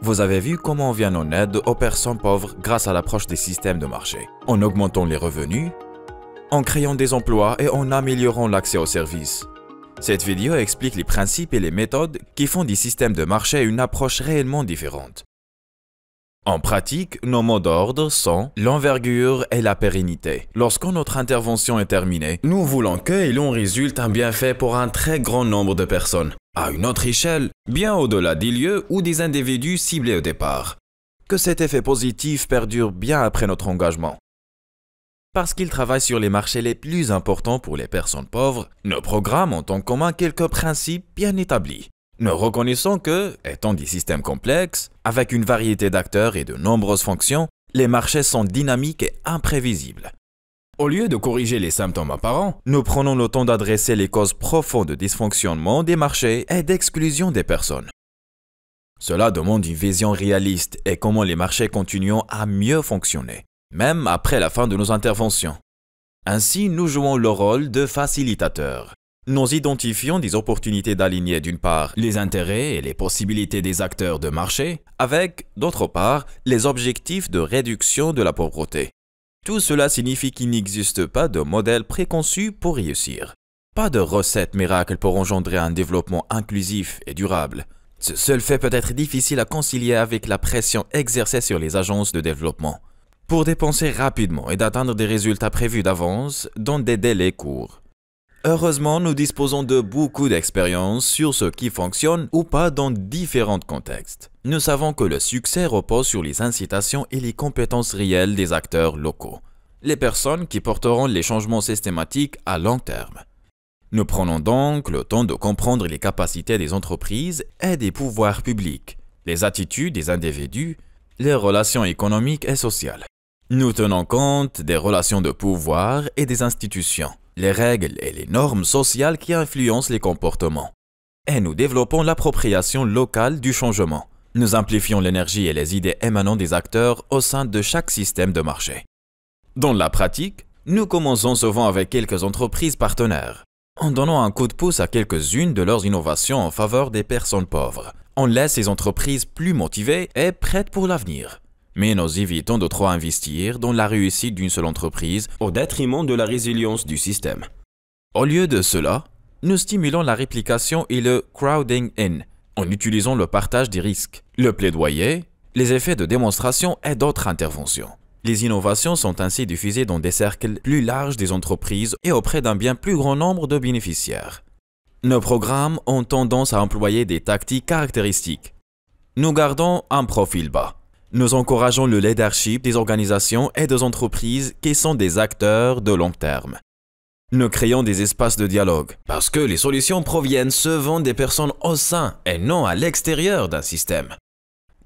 Vous avez vu comment on vient en aide aux personnes pauvres grâce à l'approche des systèmes de marché, en augmentant les revenus, en créant des emplois et en améliorant l'accès aux services. Cette vidéo explique les principes et les méthodes qui font des systèmes de marché une approche réellement différente. En pratique, nos mots d'ordre sont l'envergure et la pérennité. Lorsque notre intervention est terminée, nous voulons que et l'on résulte un bienfait pour un très grand nombre de personnes, à une autre échelle, bien au-delà des lieux ou des individus ciblés au départ. Que cet effet positif perdure bien après notre engagement. Parce qu'ils travaillent sur les marchés les plus importants pour les personnes pauvres, nos programmes ont en commun quelques principes bien établis. Nous reconnaissons que, étant des systèmes complexes, avec une variété d'acteurs et de nombreuses fonctions, les marchés sont dynamiques et imprévisibles. Au lieu de corriger les symptômes apparents, nous prenons le temps d'adresser les causes profondes de dysfonctionnement des marchés et d'exclusion des personnes. Cela demande une vision réaliste et comment les marchés continuent à mieux fonctionner, même après la fin de nos interventions. Ainsi, nous jouons le rôle de facilitateur. Nous identifions des opportunités d'aligner d'une part les intérêts et les possibilités des acteurs de marché avec, d'autre part, les objectifs de réduction de la pauvreté. Tout cela signifie qu'il n'existe pas de modèle préconçu pour réussir. Pas de recette miracle pour engendrer un développement inclusif et durable. Ce seul fait peut être difficile à concilier avec la pression exercée sur les agences de développement pour dépenser rapidement et d'atteindre des résultats prévus d'avance dans des délais courts. Heureusement, nous disposons de beaucoup d'expérience sur ce qui fonctionne ou pas dans différents contextes. Nous savons que le succès repose sur les incitations et les compétences réelles des acteurs locaux, les personnes qui porteront les changements systématiques à long terme. Nous prenons donc le temps de comprendre les capacités des entreprises et des pouvoirs publics, les attitudes des individus, les relations économiques et sociales. Nous tenons compte des relations de pouvoir et des institutions, les règles et les normes sociales qui influencent les comportements. Et nous développons l'appropriation locale du changement. Nous amplifions l'énergie et les idées émanant des acteurs au sein de chaque système de marché. Dans la pratique, nous commençons souvent avec quelques entreprises partenaires, en donnant un coup de pouce à quelques-unes de leurs innovations en faveur des personnes pauvres. On laisse ces entreprises plus motivées et prêtes pour l'avenir. Mais nous évitons de trop investir dans la réussite d'une seule entreprise au détriment de la résilience du système. Au lieu de cela, nous stimulons la réplication et le crowding in, en utilisant le partage des risques, le plaidoyer, les effets de démonstration et d'autres interventions. Les innovations sont ainsi diffusées dans des cercles plus larges des entreprises et auprès d'un bien plus grand nombre de bénéficiaires. Nos programmes ont tendance à employer des tactiques caractéristiques. Nous gardons un profil bas. Nous encourageons le leadership des organisations et des entreprises qui sont des acteurs de long terme. Nous créons des espaces de dialogue parce que les solutions proviennent souvent des personnes au sein et non à l'extérieur d'un système.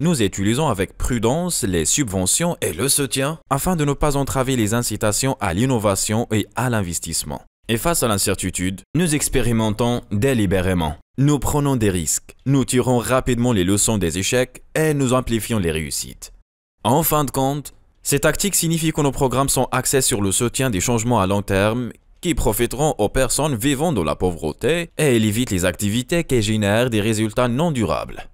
Nous utilisons avec prudence les subventions et le soutien afin de ne pas entraver les incitations à l'innovation et à l'investissement. Et face à l'incertitude, nous expérimentons délibérément. Nous prenons des risques, nous tirons rapidement les leçons des échecs et nous amplifions les réussites. En fin de compte, ces tactiques signifient que nos programmes sont axés sur le soutien des changements à long terme qui profiteront aux personnes vivant dans la pauvreté et évitent les activités qui génèrent des résultats non durables.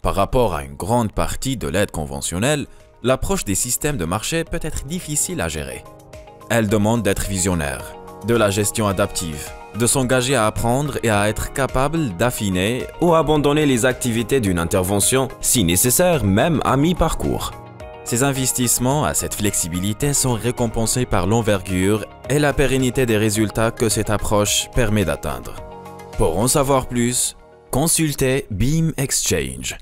Par rapport à une grande partie de l'aide conventionnelle, l'approche des systèmes de marché peut être difficile à gérer. Elle demande d'être visionnaire, de la gestion adaptive, de s'engager à apprendre et à être capable d'affiner ou abandonner les activités d'une intervention, si nécessaire même à mi-parcours. Ces investissements à cette flexibilité sont récompensés par l'envergure et la pérennité des résultats que cette approche permet d'atteindre. Pour en savoir plus, consultez Beam Exchange.